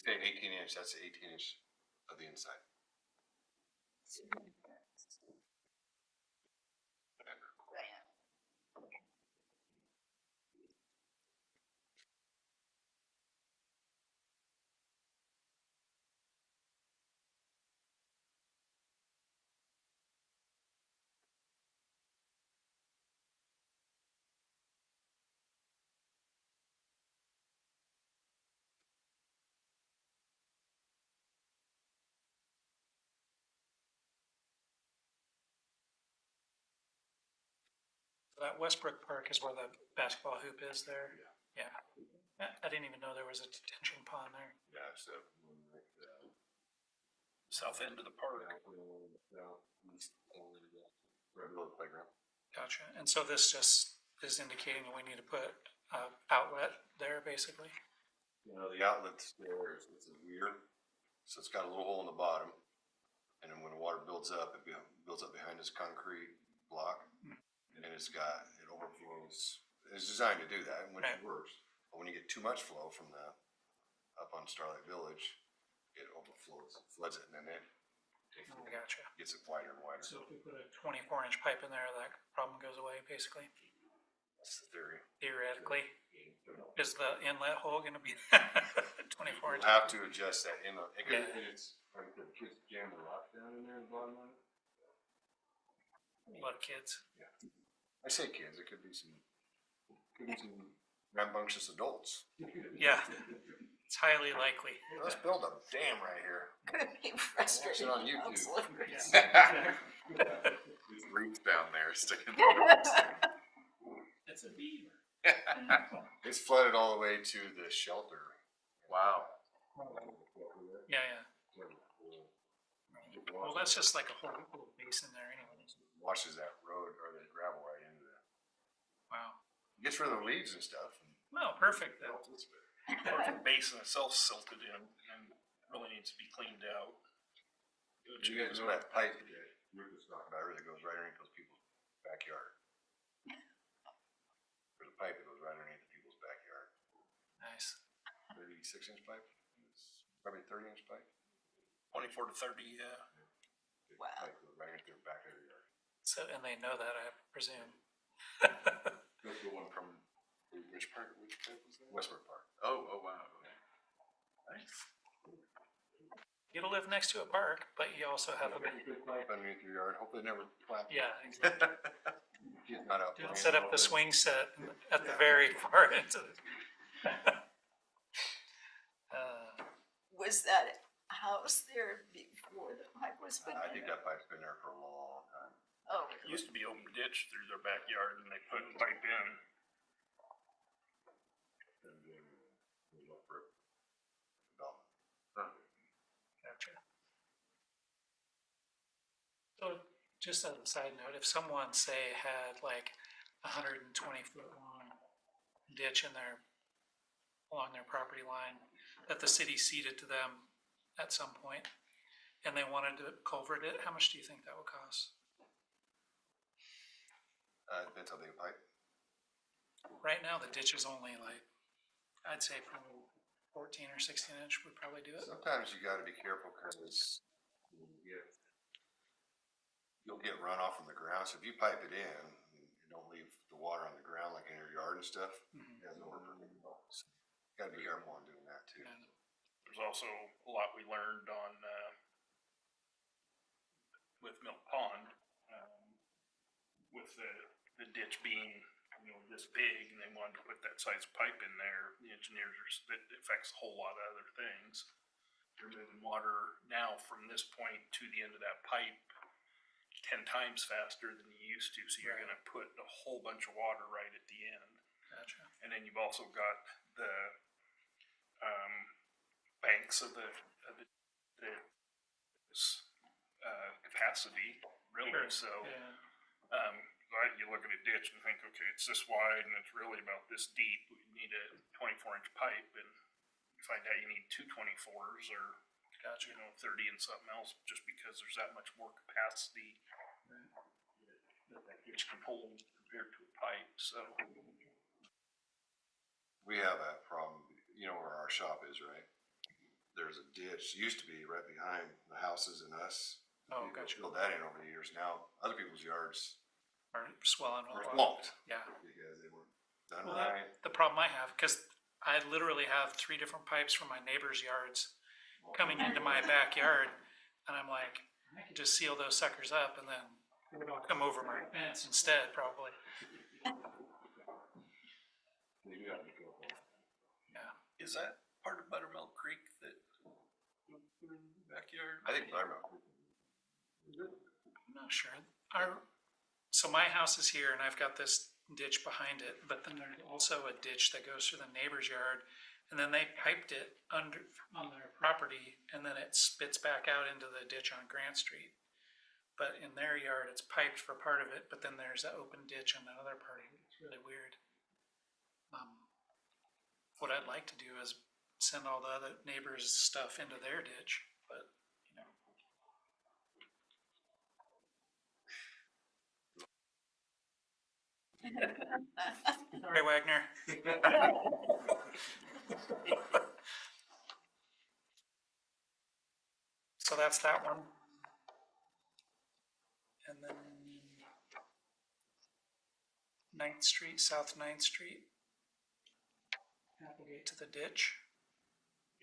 S5: Say 18 inch, that's 18 inch of the inside.
S1: That Westbrook Park is where the basketball hoop is there? Yeah. I didn't even know there was a detention pond there.
S5: Yeah, so.
S4: South end of the park.
S5: Right below the playground.
S1: Gotcha. And so this just is indicating we need to put outlet there, basically?
S5: You know, the outlet's there, it's a weir, so it's got a little hole in the bottom. And then when the water builds up, builds up behind this concrete block. And then it overflows. It's designed to do that, which
S1: Right.
S5: works. But when you get too much flow from up on Starlight Village, it overflows, floods it, and then it
S1: Gotcha.
S5: gets it wider and wider.
S1: So if we put a 24-inch pipe in there, that problem goes away, basically,
S5: That's the theory.
S1: theoretically. Is the inlet hole gonna be 24
S5: We'll
S1: inch?
S5: have to adjust that inlet.
S1: Yeah.
S5: It's, like the kids jam the rock down in there in the bottom of it.
S1: A lot of kids.
S5: I say kids, it could be some rambunctious adults.
S1: Yeah, it's highly likely.
S5: Let's build a dam right here.
S2: Could be frustrating.
S5: Watch it on YouTube.
S2: counselors.
S3: These roots down there sticking.
S1: It's a beaver.
S5: It's flooded all the way to the shelter.
S3: Wow.
S1: Yeah, yeah. Well, that's just like a whole little basin there anyways.
S5: Washes that road or the gravel right into that.
S1: Wow.
S5: Gets rid of the leaves and stuff.
S1: Well, perfect then.
S4: The basin itself silted in and really needs to be cleaned out.
S5: You guys know that pipe that Rick was talking about earlier goes right underneath those people's backyard. There's a pipe that goes right underneath the people's backyard.
S1: Nice.
S5: 36-inch pipe. It's probably 30-inch pipe.
S4: 24 to 30, yeah.
S5: Big
S2: Wow.
S5: pipe goes right into their back of their yard.
S1: So, and they know that, I presume.
S3: That's the one from, which part was that?
S5: Westbrook Park.
S3: Oh, wow. Nice.
S1: You to live next to a park, but you also have a big,
S5: Big pipe underneath your yard. Hopefully it never flaps.
S1: yeah, exactly.
S5: Kids not out
S1: Don't
S5: playing.
S1: set up the swing set at the very far end of it.
S2: Was that house there before the pipe was put
S5: I
S2: in?
S5: think that pipe's been there for a long time.
S2: Oh,
S4: It used to be open ditch through their backyard and they put a pipe in.
S5: And then it was up for development.
S1: Gotcha. So, just as a side note, if someone, say, had like 120-foot long ditch along their property line that the city ceded to them at some point, and they wanted to culvert it, how much do you think that would cost?
S5: Depends how big a pipe.
S1: Right now, the ditch is only like, I'd say probably 14 or 16 inch would probably do it.
S5: Sometimes you gotta be careful because you'll get runoff from the ground. So if you pipe it in, and don't leave the water on the ground like in your yard and stuff,
S1: Mhm.
S5: it doesn't work very well. So you gotta be careful on doing that too.
S1: And
S4: There's also a lot we learned on, with Milk Pond, with the ditch being, this big, and they wanted to put that size pipe in there. The engineers that affects a whole lot of other things. You're moving water now from this point to the end of that pipe 10 times faster than you used to, so you're gonna put a whole bunch of water right at the end.
S1: Gotcha.
S4: And then you've also got the banks of the capacity, really.
S1: Sure.
S4: So
S1: Yeah.
S4: right, you look at a ditch and think, okay, it's this wide and it's really about this deep. We need a 24-inch pipe, and you find out you need two 24s or
S1: Gotcha.
S4: 30 and something else, just because there's that much more capacity that ditch can hold compared to a pipe. So.
S5: We have that problem, where our shop is, right? There's a ditch, used to be right behind the houses and us.
S1: Oh,
S5: People
S1: gotcha.
S5: filled that in over the years. Now, other people's yards
S1: Or swelling.
S5: are
S1: with water.
S5: swamped
S1: Yeah.
S5: because they weren't done
S1: Well,
S5: right.
S1: the problem I have, because I literally have 3 different pipes from my neighbor's yards coming into my backyard, and I'm like, I could just seal those suckers up and then come over my fence instead, probably.
S5: They do have to be careful.
S1: Yeah.
S4: Is that part of Buttermilk Creek that backyard?
S5: I think Buttermilk.
S1: I'm not sure. So my house is here and I've got this ditch behind it, but then there's also a ditch that goes through the neighbor's yard. And then they piped it under, on their property, and then it spits back out into the ditch on Grant Street. But in their yard, it's piped for part of it, but then there's an open ditch on the other part. It's really weird. What I'd like to do is send all the other neighbors' stuff into their ditch, but, you know. Sorry, Wagner. So that's that one. And then 9th Street, South 9th Street. Applegate to the ditch.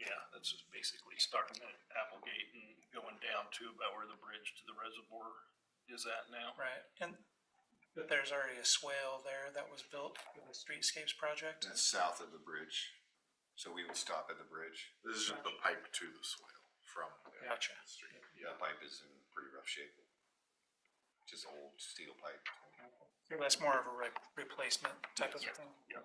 S4: Yeah, that's just basically starting at Applegate and going down to about where the bridge to the reservoir is at now.
S1: Right, and but there's already a swale there that was built for the streetscapes project.
S5: That's south of the bridge, so we would stop at the bridge.
S3: This is just the pipe to the swale from the
S1: Gotcha.
S3: street.
S5: The pipe is in pretty rough shape. Just old steel pipe.
S1: So that's more of a replacement type of thing.
S4: Yeah.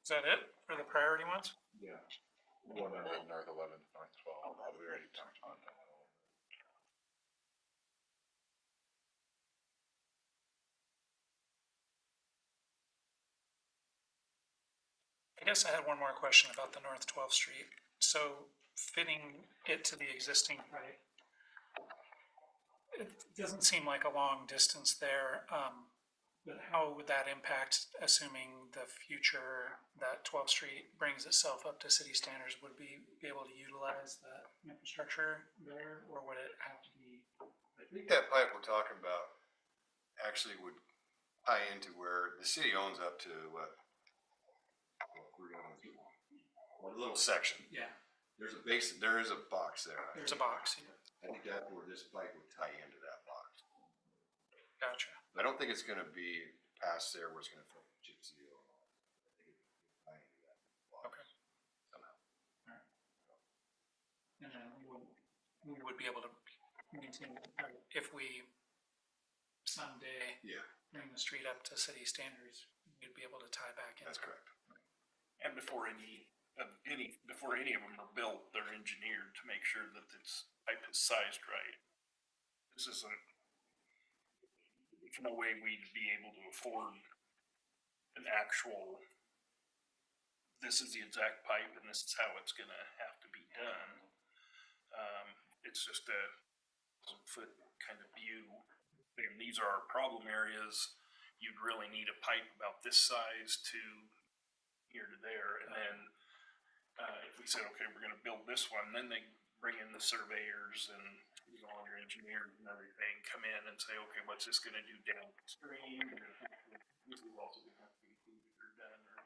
S1: Is that it for the priority ones?
S3: Yeah. 100 North 11th, North 12th. We already talked about that.
S1: I guess I had one more question about the North 12th Street. So fitting it to the existing pipe, it doesn't seem like a long distance there. But how would that impact, assuming the future that 12th Street brings itself up to city standards? Would we be able to utilize that infrastructure there, or would it have to be?
S5: I think that pipe we're talking about actually would tie into where the city owns up to what we're going through. A little section.
S1: Yeah,
S5: There's a basin, there is a box there.
S1: there's a box.
S5: I think that's where this pipe would tie into that box.
S1: Gotcha.
S5: I don't think it's gonna be past there where it's gonna fit gypsy or. I think it would tie into that box
S1: Okay.
S5: somehow.
S1: And then we would be able to maintain, if we someday
S5: Yeah,
S1: bring the street up to city standards, we'd be able to tie back in.
S5: that's correct.
S4: And before any of them are built, they're engineered to make sure that its pipe is sized right. This isn't, there's no way we'd be able to afford an actual, this is the exact pipe and this is how it's gonna have to be done. It's just a foot kind of view. And these are our problem areas. You'd really need a pipe about this size to here to there, and then if we said, okay, we're gonna build this one, then they bring in the surveyors and all your engineers and everything, come in and say, okay, what's this gonna do downstream? This is also gonna have to be included or done, or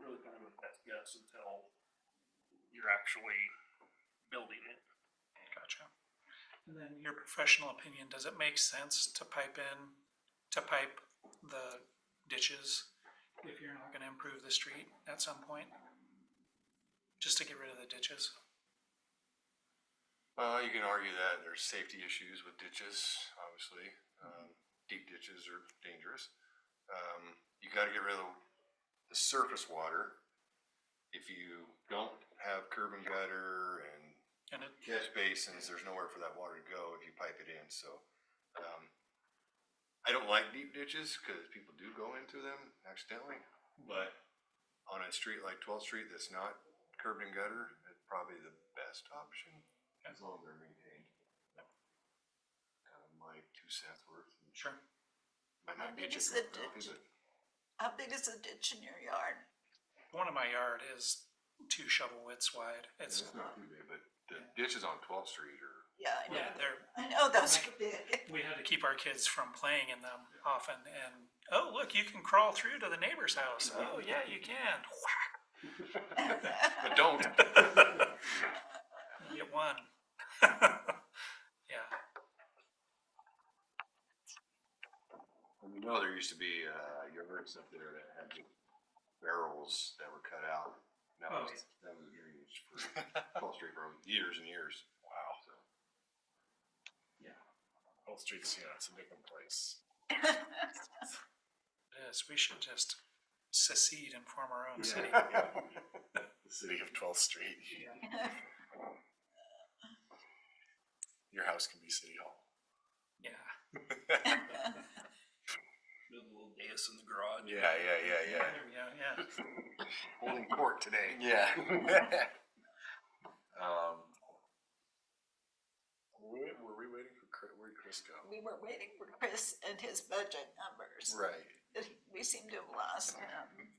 S4: really kind of a best guess until you're actually building it.
S1: Gotcha. And then your professional opinion, does it make sense to pipe the ditches if you're not gonna improve the street at some point? Just to get rid of the ditches?
S5: You can argue that there's safety issues with ditches, obviously. Deep ditches are dangerous. You gotta get rid of the surface water. If you don't have curb and gutter and
S1: And it,
S5: catch basins, there's nowhere for that water to go if you pipe it in, so. I don't like deep ditches, cause people do go into them accidentally, but on a street like 12th Street that's not curb and gutter, it's probably the best option, as long as they're maintained. Kind of my 2 cents worth.
S1: sure.
S5: Might not be
S2: How big
S5: just
S2: is the
S5: real healthy,
S2: ditch?
S5: but
S2: How big is the ditch in your yard?
S1: One of my yard is 2 shovel widths wide. It's,
S5: it's not too big, but the ditches on 12th Street are.
S2: Yeah, I know.
S1: yeah,
S2: I know those are big.
S1: we had to keep our kids from playing in them often, and, oh, look, you can crawl through to the neighbor's house. Oh, yeah, you can.
S5: But don't.
S1: You get one. Yeah,
S5: You know, there used to be, yogurts up there that had just barrels that were cut out.
S1: Oh.
S5: That was used for 12th Street for years and years.
S3: Wow.
S5: So,
S3: Whole Street's, it's a different place.
S1: Yes, we should just secede and form our own city.
S3: The city of 12th Street. Your house can be City Hall.
S1: Yeah.
S4: Build a little dais in the garage.
S3: Yeah.
S1: There we go, yeah.
S5: holding court today.
S3: Yeah. Were we waiting for Chris? Where'd Chris go?
S2: We were waiting for Chris and his budget numbers.
S3: Right.
S2: We seem to have lost him.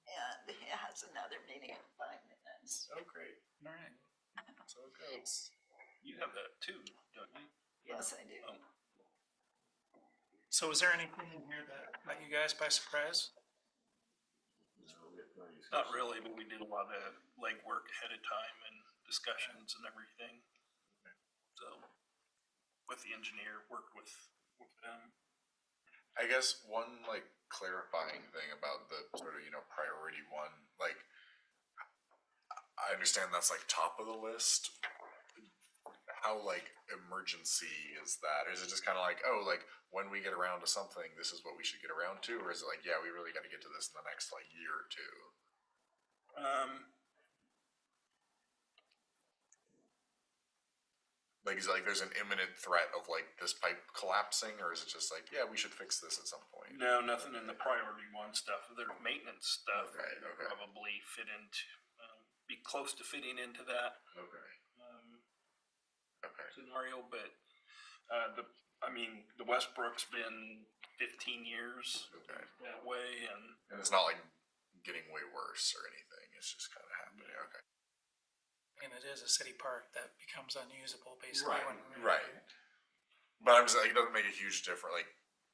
S2: And he has another meeting in 5 minutes.
S3: Oh, great.
S1: All right.
S3: So it goes.
S4: You have that too, don't you?
S2: Yes, I do.
S4: Oh.
S1: So is there anything in here that caught you guys by surprise?
S4: Not really, but we did a lot of legwork ahead of time and discussions and everything. So, with the engineer, worked with them.
S3: I guess one clarifying thing about the sort of priority one, I understand that's top of the list. How emergency is that? Or is it just kind of when we get around to something, this is what we should get around to? Or is it yeah, we really got to get to this in the next year or two? Is it there's an imminent threat of this pipe collapsing, or is it just yeah, we should fix this at some point?
S4: No, nothing in the priority one stuff. There's maintenance stuff
S3: Okay,
S4: that
S3: okay.
S4: probably fit into, be close to fitting into that
S3: Okay. Okay.
S4: scenario, but the Westbrook's been 15 years
S3: Okay.
S4: that way, and
S3: And it's not getting way worse or anything. It's just kind of happening. Okay.
S1: And it is a city park that becomes unusable basically.
S3: Right. But I'm just it doesn't make a huge difference.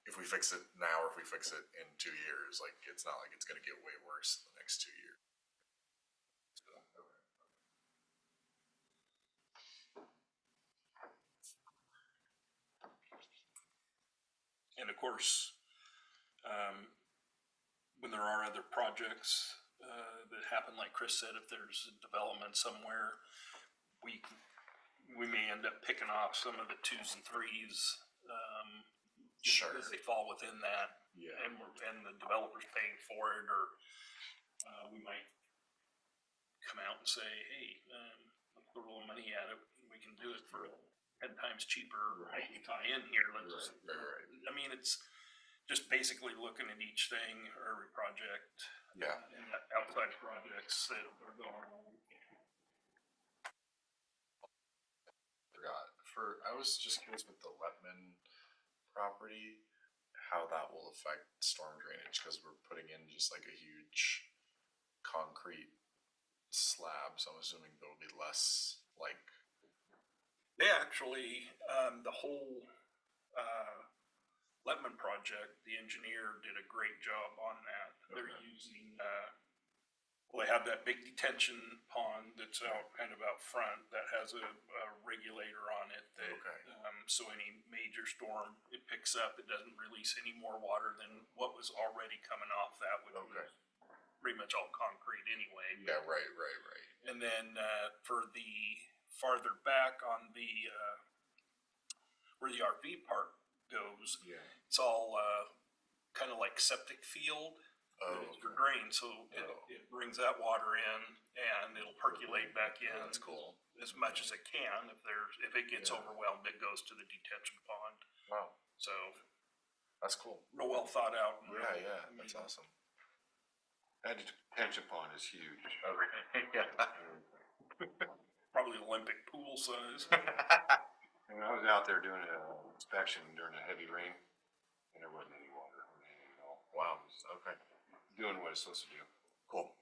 S3: If we fix it now or if we fix it in 2 years, it's not it's going to get way worse in the next 2 years. So, okay.
S4: of course, when there are other projects that happen, like Chris said, if there's a development somewhere, we may end up picking off some of the 2s and 3s.
S3: Sure.
S4: Because they fall within that.
S3: Yeah.
S4: And the developer's paying for it, or we might come out and say, hey, let's throw a little money at it. We can do it for 10 times cheaper.
S3: Right.
S4: You tie in here. Let's just,
S3: Right.
S4: it's just basically looking at each thing or every project.
S3: Yeah.
S4: And outside projects that are going on.
S3: Forgot. I was just curious with the Letman property, how that will affect storm drainage, because we're putting in just a huge concrete slab, so I'm assuming there'll be less
S4: They actually, the whole Letman project, the engineer did a great job on that. They're
S3: Okay.
S4: using, they have that big detention pond that's kind of out front that has a regulator on it that,
S3: Okay.
S4: so any major storm it picks up, it doesn't release any more water than what was already coming off that, which
S3: Okay.
S4: was pretty much all concrete anyway.
S3: Yeah, right.
S4: And then for the farther back on the where the RV park goes,
S3: Yeah.
S4: it's all kind of like septic field for drain. So it brings that water in and it'll percolate back in.
S3: That's cool.
S4: As much as it can. If it gets
S3: Yeah.
S4: overwhelmed, it goes to the detention pond.
S3: Wow,
S4: So
S3: that's cool.
S4: real well thought out. and real-
S3: Yeah,
S4: I
S3: that's
S4: mean,
S3: awesome.
S5: That detention pond is huge.
S4: Probably Olympic pool size.
S5: And I was out there doing an inspection during a heavy rain, and there wasn't any water or anything at all.
S3: Wow. Okay.
S5: Doing what it's supposed to do.
S3: Cool.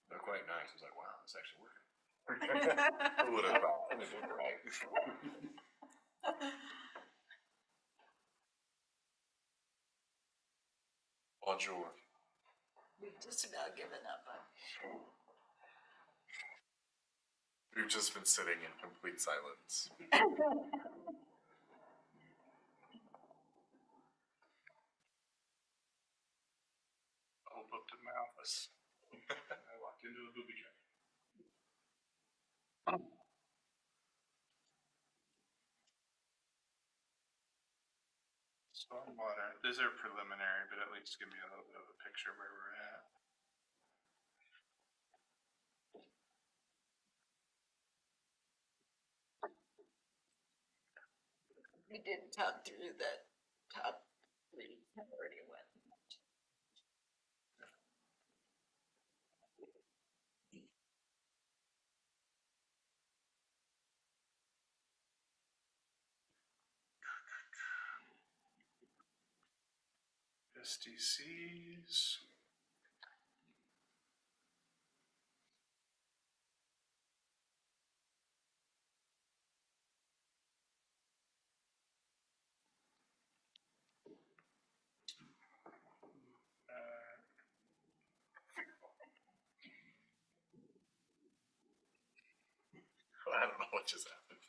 S5: They're quite nice. I was like, wow, it's actually working.
S3: Who would have thought? Right. Bonjour.
S2: We've just about given up on.
S3: We've just been sitting in complete silence.
S6: was. I walked into a booby trap. Stormwater, these are preliminary, but at least give me a little bit of a picture where we're at.
S2: We did talk through that top three, have already went.
S6: SDCs.
S3: I don't know what just happened.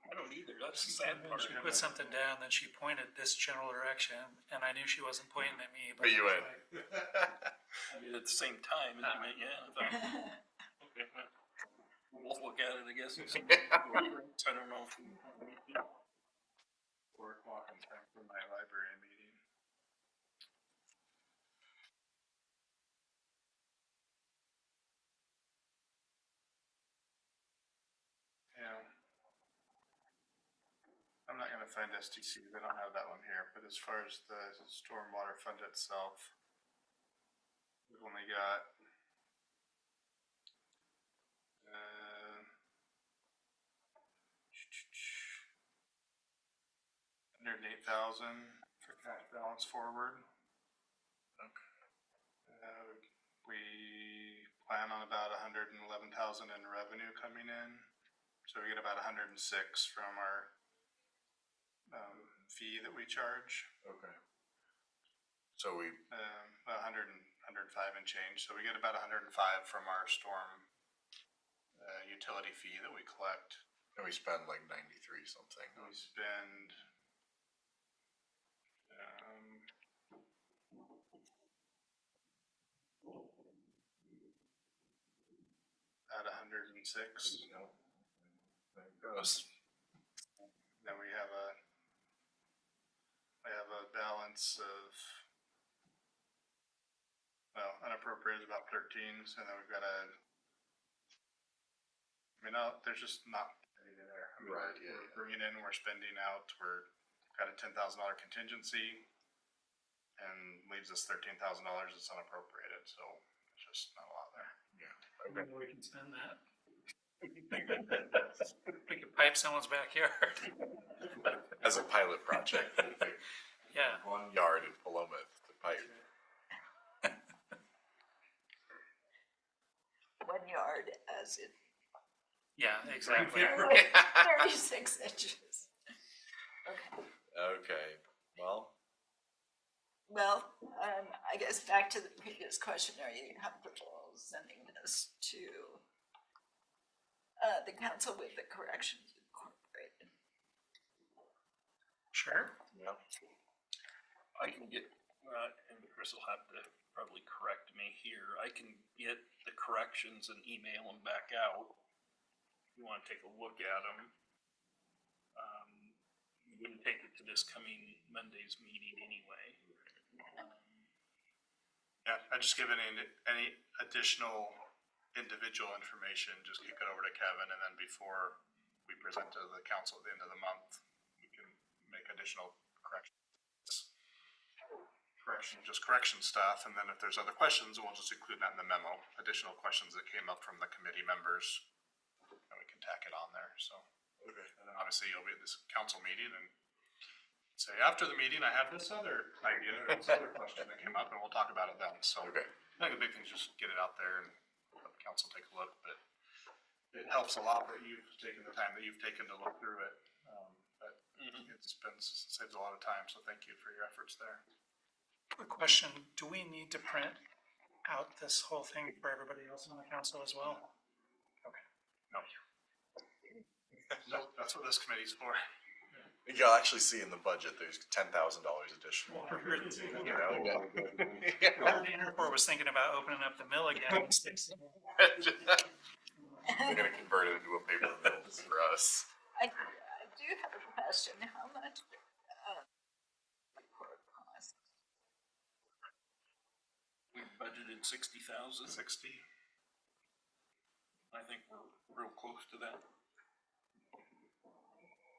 S4: I don't either, that's the sad part.
S1: She put something down, then she pointed this general direction, and I knew she wasn't pointing at me,
S3: But you
S1: I was
S3: went.
S1: like,
S4: I did at the same time, and you went, yeah, I thought, okay, well, we'll both look at it, I guess. And see. I don't know if.
S6: 4 o'clock in time for my library meeting. Yeah. I'm not gonna find SDC, I don't have that one here, but as far as the stormwater fund itself, we've only got $108,000 for cash balance forward. We plan on about 111,000 in revenue coming in, so we get about 106 from our fee that we charge.
S3: Okay. So we,
S6: 105 and change, so we get about 105 from our storm utility fee that we collect.
S3: and we spend like 93 something.
S6: And we spend at 106.
S3: There it goes.
S6: Then we have a balance of, well, unappropriated is about 13, so then we've got there's just not anything there. I mean,
S3: Right,
S6: we're bringing in, we're spending out, got a $10,000 contingency, and leaves us $13,000 that's unappropriated, so there's just not a lot there.
S1: maybe we can spend that. We could pipe someone's backyard.
S3: As a pilot project, we'll pick
S1: Yeah,
S3: 1 yard in Paloma to pipe.
S2: 1 yard as in
S1: yeah, exactly.
S2: 36 inches. Okay.
S3: Okay, well,
S2: I guess back to the previous question, are you comfortable sending this to the council with the corrections incorporated?
S1: Sure.
S3: yeah.
S4: I can get, and Chris will have to probably correct me here, I can get the corrections and email them back out. If you wanna take a look at them. You wouldn't take it to this coming Monday's meeting anyway.
S6: Yeah, I just give any additional individual information, just kick it over to Kevin, and then before we present to the council at the end of the month, we can make additional correction stuff, and then if there's other questions, we'll just include that in the memo, additional questions that came up from the committee members, and we can tack it on there, so.
S3: Okay.
S6: And then obviously you'll be at this council meeting and say, after the meeting, I have this other idea, or this other question that came up, and we'll talk about it then, so.
S3: Okay.
S6: I think the big thing is just get it out there and let the council take a look, but it helps a lot that you've taken the time that you've taken to look through it. But saves a lot of time, so thank you for your efforts there.
S1: Quick question, do we need to print out this whole thing for everybody else on the council as well?
S6: No. No, that's what this committee's for.
S3: You'll actually see in the budget, there's $10,000 additional.
S1: I heard-
S3: You know,
S1: I heard Interport was thinking about opening up the mill again.
S3: They're gonna convert it into a paper mill for us.
S2: I do have a question, how much, court cost?
S4: We budgeted 60,000.
S3: 60.
S4: I think we're real close to that.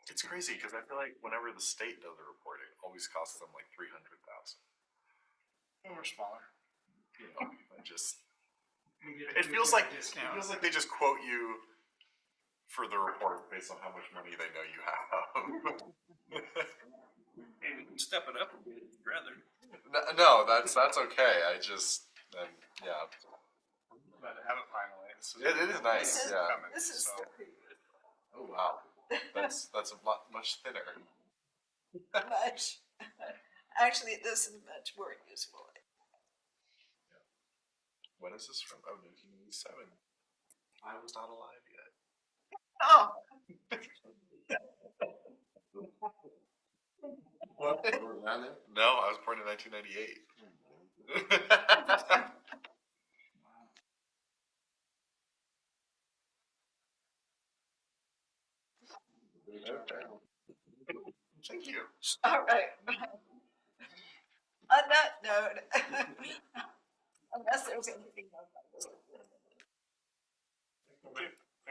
S3: It's crazy because I feel like whenever the state does the reporting, it always costs them like 300,000.
S6: Or smaller.
S3: You know, it feels like they just quote you for the report based on how much money they know you have.
S4: Maybe we can step it up a bit, if you'd rather.
S3: No, that's okay. Yeah,
S6: But have it finalized.
S3: it is nice. Yeah.
S2: This is
S6: So-
S2: the previous,
S3: Oh wow, that's a lot much thinner.
S2: much, actually, this is much more useful.
S3: When is this from? Oh, 1987. I was not alive yet.
S2: Oh,
S3: No, I was born in 1998. Thank you.
S2: all right. On that note, unless there's anything else.